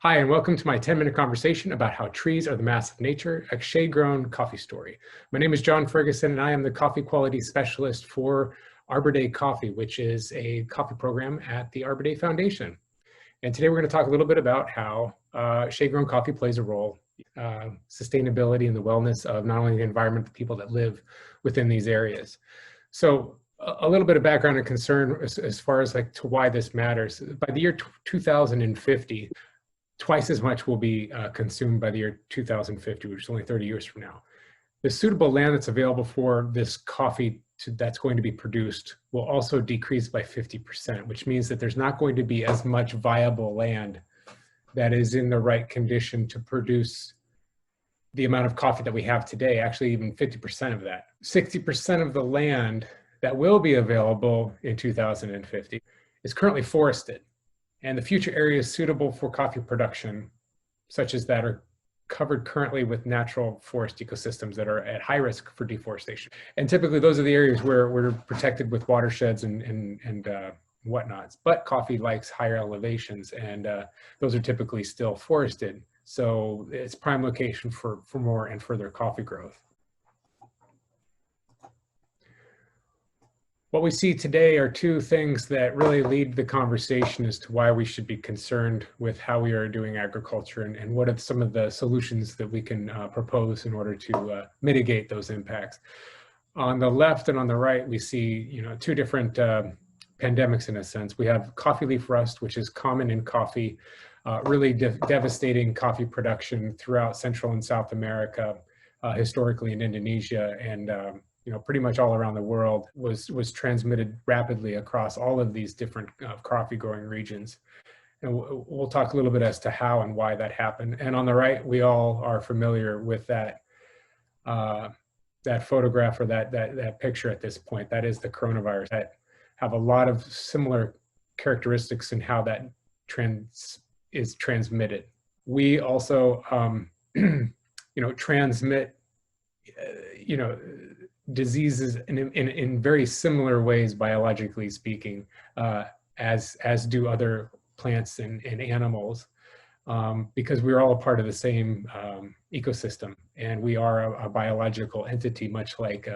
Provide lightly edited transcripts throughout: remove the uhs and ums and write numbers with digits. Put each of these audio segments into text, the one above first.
Hi, and welcome to my 10-minute conversation about how trees are the mass of nature, a shade-grown coffee story. My name is Jon Ferguson, and I am the coffee quality specialist for Arbor Day Coffee, which is a coffee program at the Arbor Day Foundation. And today we're going to talk a little bit about how shade-grown coffee plays a role, sustainability and the wellness of not only the environment, but the people that live within these areas. So a little bit of background and concern as far as to why this matters. By the year 2050, twice as much will be consumed by the year 2050, which is only 30 years from now. The suitable land that's available for this coffee that's going to be produced will also decrease by 50%, which means that there's not going to be as much viable land that is in the right condition to produce the amount of coffee that we have today, actually even 50% of that. 60% of the land that will be available in 2050 is currently forested. And the future areas suitable for coffee production, such as that, are covered currently with natural forest ecosystems that are at high risk for deforestation. And typically those are the areas where we're protected with watersheds and whatnots. But coffee likes higher elevations, and those are typically still forested. So it's prime location for more and further coffee growth. What we see today are two things that really lead the conversation as to why we should be concerned with how we are doing agriculture and what are some of the solutions that we can propose in order to mitigate those impacts. On the left and on the right, we see two different pandemics in a sense. We have coffee leaf rust, which is common in coffee, really devastating coffee production throughout Central and South America, historically in Indonesia, and pretty much all around the world, was transmitted rapidly across all of these different coffee growing regions. And we'll talk a little bit as to how and why that happened. And on the right, we all are familiar with that photograph or that picture at this point. That is the coronavirus, that have a lot of similar characteristics in how that is transmitted. We also transmit diseases in very similar ways, biologically speaking, as do other plants and animals, because we're all a part of the same ecosystem, and we are a biological entity, much like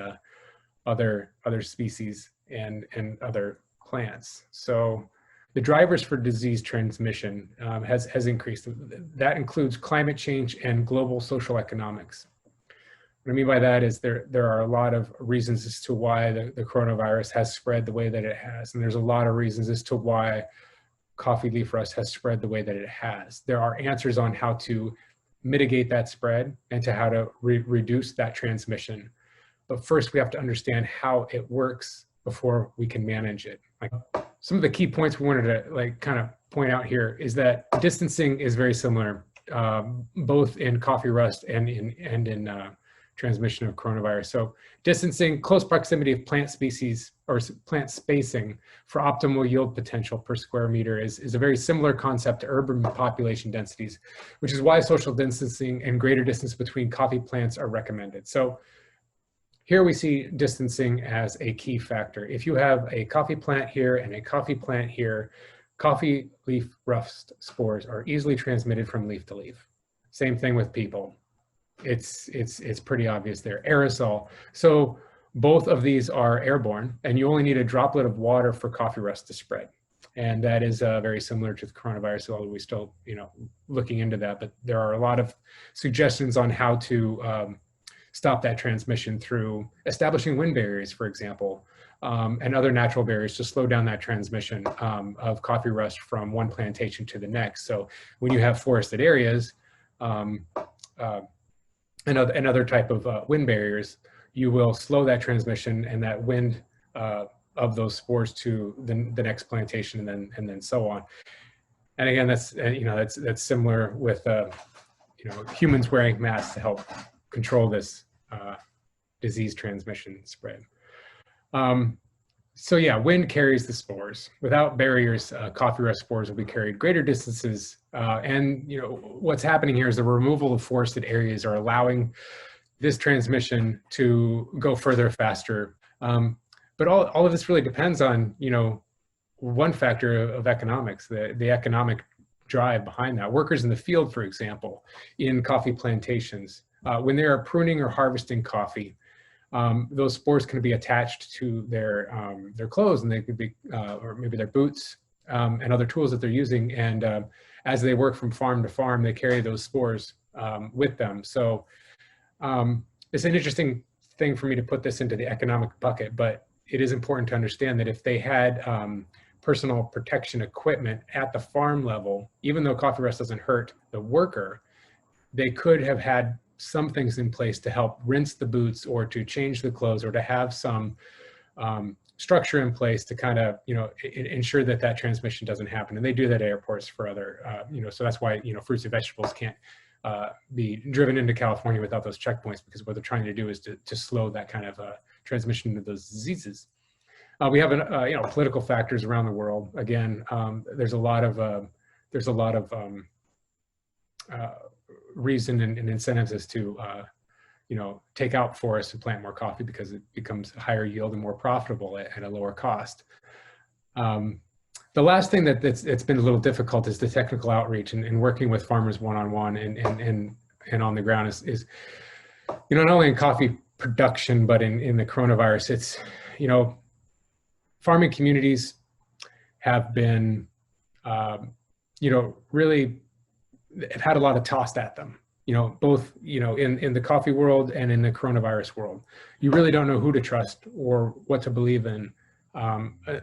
other species and other plants. So the drivers for disease transmission has increased. That includes climate change and global social economics. What I mean by that is there are a lot of reasons as to why the coronavirus has spread the way that it has. And there's a lot of reasons as to why coffee leaf rust has spread the way that it has. There are answers on how to mitigate that spread and to how to reduce that transmission. But first, we have to understand how it works before we can manage it. Some of the key points we wanted to kind of point out here is that distancing is very similar, both in coffee rust and in transmission of coronavirus. So distancing, close proximity of plant species or plant spacing for optimal yield potential per square meter is a very similar concept to urban population densities, which is why social distancing and greater distance between coffee plants are recommended. So here we see distancing as a key factor. If you have a coffee plant here and a coffee plant here, coffee leaf rust spores are easily transmitted from leaf to leaf. Same thing with people. It's pretty obvious there. Aerosol. So both of these are airborne, and you only need a droplet of water for coffee rust to spread. And that is very similar to the coronavirus, although we're still looking into that. But there are a lot of suggestions on how to stop that transmission through establishing wind barriers, for example, and other natural barriers to slow down that transmission of coffee rust from one plantation to the next. So when you have forested areas, and other type of wind barriers, you will slow that transmission and that wind of those spores to the next plantation, and then so on. And again, that's similar with humans wearing masks to help control this disease transmission spread. So yeah, wind carries the spores. Without barriers, coffee rust spores will be carried greater distances. And what's happening here is the removal of forested areas are allowing this transmission to go further, faster. But all of this really depends on one factor of economics, the economic drive behind that. Workers in the field, for example, in coffee plantations, when they are pruning or harvesting coffee, those spores can be attached to their clothes, and they could be, or maybe their boots, and other tools that they're using. And as they work from farm to farm, they carry those spores with them. So it's an interesting thing for me to put this into the economic bucket, but it is important to understand that if they had personal protection equipment at the farm level, even though coffee rust doesn't hurt the worker, they could have had some things in place to help rinse the boots or to change the clothes or to have some structure in place to kind of, ensure that that transmission doesn't happen. And they do that at airports for other, so that's why, fruits and vegetables can't be driven into California without those checkpoints, because what they're trying to do is to slow that kind of transmission of those diseases. We have, political factors around the world. Again, there's a lot of reason and incentives as to, take out forests and plant more coffee, because it becomes higher yield and more profitable at a lower cost. The last thing it's been a little difficult is the technical outreach and working with farmers one-on-one and on the ground is not only in coffee production, but in the coronavirus. It's, farming communities have been, really have had a lot of tossed at them, both, in the coffee world and in the coronavirus world. You really don't know who to trust or what to believe in,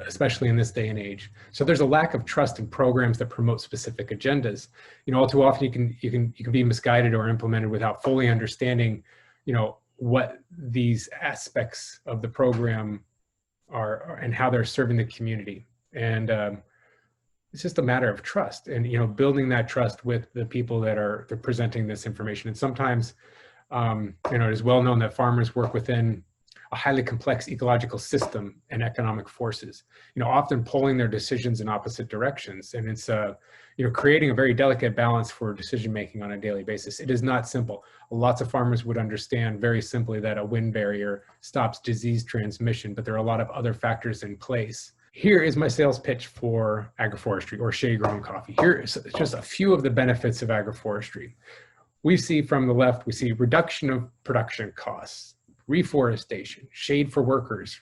especially in this day and age. So there's a lack of trust in programs that promote specific agendas. All too often you can be misguided or implemented without fully understanding, what these aspects of the program are and how they're serving the community. And it's just a matter of trust and, building that trust with the people that are presenting this information. And sometimes, it is well known that farmers work within a highly complex ecological system and economic forces, often pulling their decisions in opposite directions. And it's, creating a very delicate balance for decision-making on a daily basis. It is not simple. Lots of farmers would understand very simply that a wind barrier stops disease transmission, but there are a lot of other factors in place. Here is my sales pitch for agroforestry or shade-grown coffee. Here is just a few of the benefits of agroforestry. We see from the left, we see reduction of production costs, reforestation, shade for workers,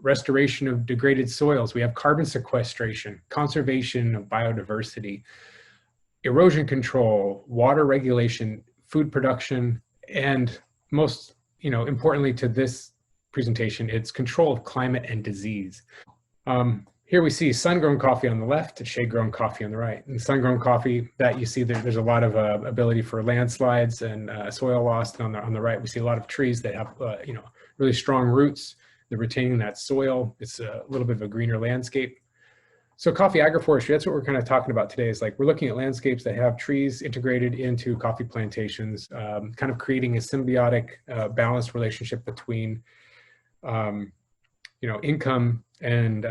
restoration of degraded soils. We have carbon sequestration, conservation of biodiversity, erosion control, water regulation, food production, and most, importantly to this presentation, it's control of climate and disease. Here we see sun-grown coffee on the left and shade-grown coffee on the right. And sun-grown coffee, that you see there's a lot of ability for landslides and soil loss. And on the right, we see a lot of trees that have really strong roots. They're retaining that soil. It's a little bit of a greener landscape. So coffee agroforestry, that's what we're kind of talking about today, is like we're looking at landscapes that have trees integrated into coffee plantations, kind of creating a symbiotic, balanced relationship between income and,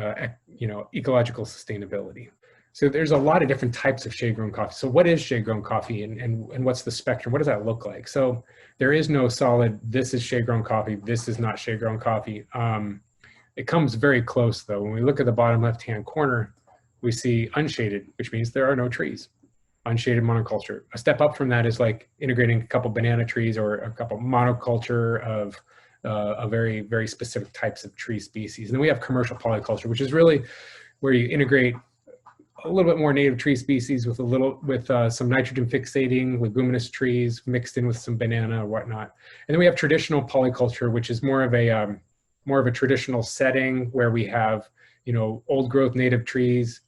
ecological sustainability. So there's a lot of different types of shade-grown coffee. So what is shade-grown coffee and what's the spectrum? What does that look like? So there is no solid, this is shade-grown coffee, this is not shade-grown coffee. It comes very close though. When we look at the bottom left-hand corner, we see unshaded, which means there are no trees. Unshaded monoculture. A step up from that is like integrating a couple banana trees or a couple monoculture of a very, very specific types of tree species. And then we have commercial polyculture, which is really where you integrate a little bit more native tree species with some nitrogen fixating leguminous trees mixed in with some banana or whatnot. And then we have traditional polyculture, which is more of a traditional setting where we have, old growth native trees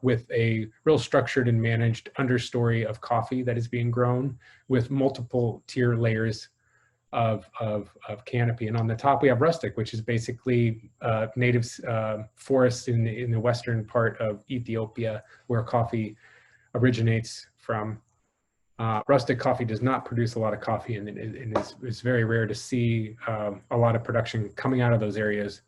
with a real structured and managed understory of coffee that is being grown with multiple tier layers of canopy. And on the top we have rustic, which is basically native forests in the western part of Ethiopia where coffee originates from. Rustic coffee does not produce a lot of coffee, and it's very rare to see a lot of production coming out of those areas.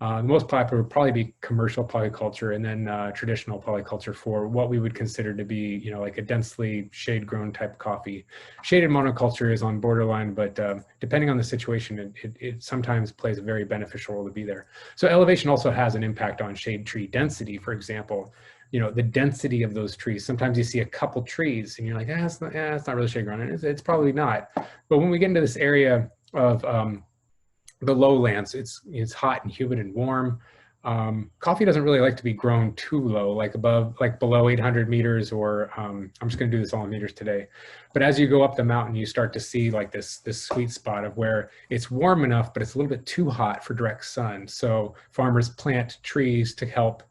The most popular would probably be commercial polyculture, and then traditional polyculture for what we would consider to be, like a densely shade-grown type coffee. Shaded monoculture is on borderline, but depending on the situation, it sometimes plays a very beneficial role to be there. So elevation also has an impact on shade tree density. For example, the density of those trees. Sometimes you see a couple trees and you're like, it's not really shade grown. And it's probably not. But when we get into this area of the lowlands, it's hot and humid and warm. Coffee doesn't really like to be grown too low, like below 800 meters, or I'm just going to do this all in meters today. But as you go up the mountain, you start to see like this sweet spot of where it's warm enough, but it's a little bit too hot for direct sun. So farmers plant trees to help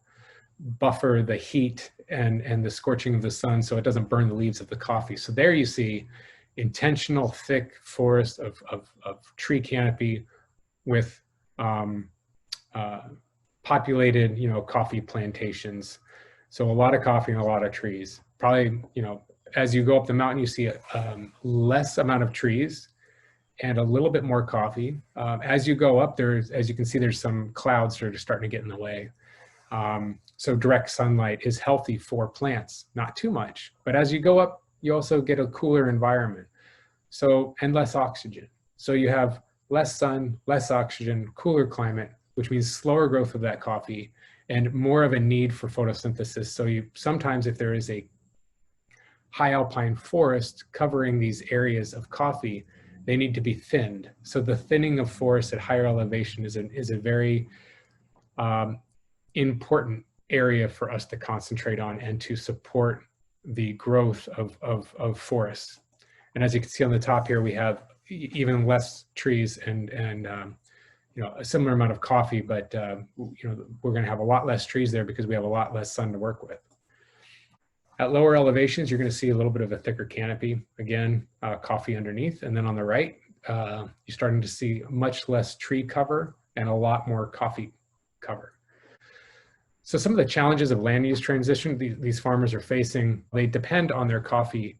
buffer the heat and the scorching of the sun, so it doesn't burn the leaves of the coffee. So there you see intentional thick forest of tree canopy with populated, coffee plantations. So a lot of coffee and a lot of trees. Probably, as you go up the mountain, you see less amount of trees and a little bit more coffee. As you go up, as you can see, there's some clouds that are starting to get in the way. So direct sunlight is healthy for plants, not too much. But as you go up, you also get a cooler environment. And less oxygen. So you have less sun, less oxygen, cooler climate, which means slower growth of that coffee and more of a need for photosynthesis. So sometimes if there is a high alpine forest covering these areas of coffee, they need to be thinned. So the thinning of forests at higher elevation is a very important area for us to concentrate on and to support the growth of forests. And as you can see on the top here, we have even less trees and a similar amount of coffee, but we're going to have a lot less trees there because we have a lot less sun to work with. At lower elevations, you're going to see a little bit of a thicker canopy. Again, coffee underneath, and then on the right, you're starting to see much less tree cover and a lot more coffee cover. So some of the challenges of land use transition these farmers are facing, they depend on their coffee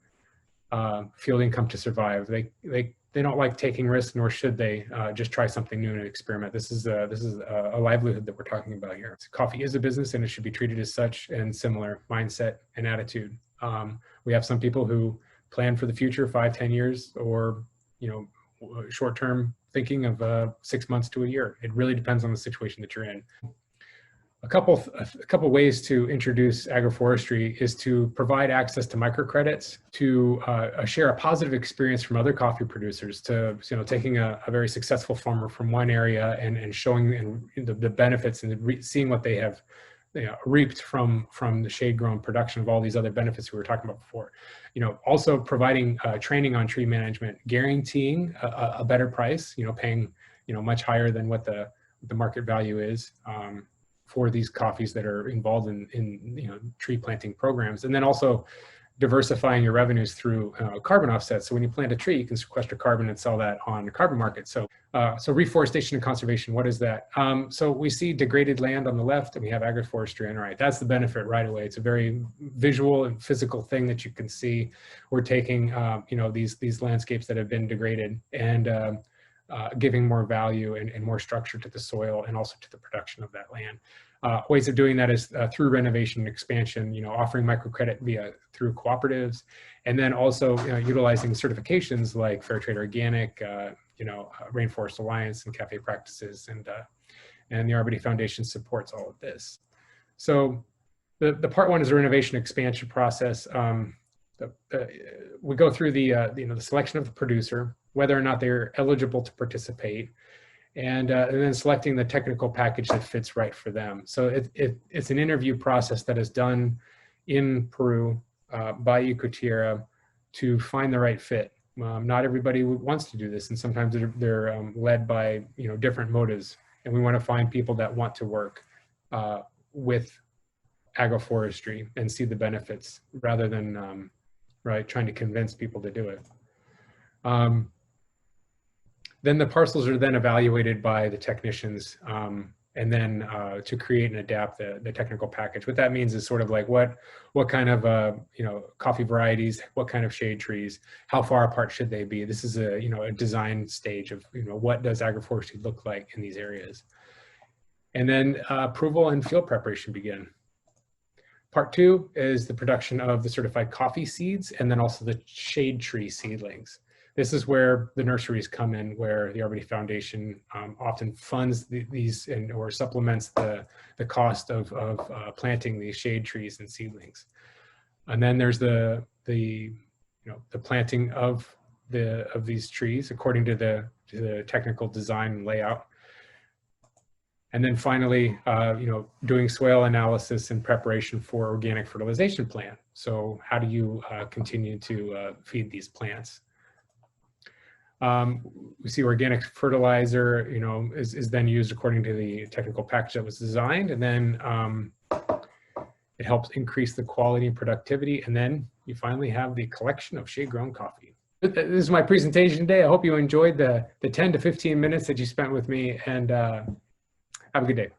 field income to survive. They don't like taking risks, nor should they just try something new and experiment. This is a livelihood that we're talking about here. So coffee is a business and it should be treated as such, and similar mindset and attitude. We have some people who plan for the future 5-10 years, or short-term thinking of 6 months to a year. It really depends on the situation that you're in. A couple ways to introduce agroforestry is to provide access to microcredits, to share a positive experience from other coffee producers, to taking a very successful farmer from one area and showing the benefits and seeing what they have reaped from the shade grown production of all these other benefits we were talking about before. Also providing training on tree management, guaranteeing a better price, paying much higher than what the market value is. For these coffees that are involved in tree planting programs, and then also diversifying your revenues through carbon offsets. So when you plant a tree, you can sequester carbon and sell that on the carbon market. So reforestation and conservation, what is that? So we see degraded land on the left, and we have agroforestry on the right. That's the benefit right away. It's a very visual and physical thing that you can see. We're taking these landscapes that have been degraded and giving more value and more structure to the soil and also to the production of that land. Ways of doing that is through renovation and expansion, offering microcredit through cooperatives, and then also utilizing certifications like Fair Trade Organic, Rainforest Alliance and CAFE practices, and the Arbor Day Foundation supports all of this. So the part one is the renovation expansion process. We go through the selection of the producer, whether or not they're eligible to participate, and then selecting the technical package that fits right for them. So it's an interview process that is done in Peru by Ecotierra to find the right fit. Not everybody wants to do this, and sometimes they're led by different motives, and we want to find people that want to work with agroforestry and see the benefits rather than trying to convince people to do it. Then the parcels are then evaluated by the technicians, and then to create and adapt the technical package. What that means is sort of like what kind of coffee varieties, what kind of shade trees, how far apart should they be. This is a design stage of what does agroforestry look like in these areas, and then approval and field preparation begin. Part two is the production of the certified coffee seeds, and then also the shade tree seedlings. this is where the nurseries come in, where the Arbor Day Foundation often funds these or supplements the cost of planting these shade trees and seedlings. And then there's the planting of these trees according to the technical design and layout. And then finally, doing soil analysis in preparation for organic fertilization plan. So how do you continue to feed these plants? We see organic fertilizer, is then used according to the technical package that was designed, and then it helps increase the quality and productivity. And then you finally have the collection of shade-grown coffee. This is my presentation today. I hope you enjoyed the 10 to 15 minutes that you spent with me, and have a good day.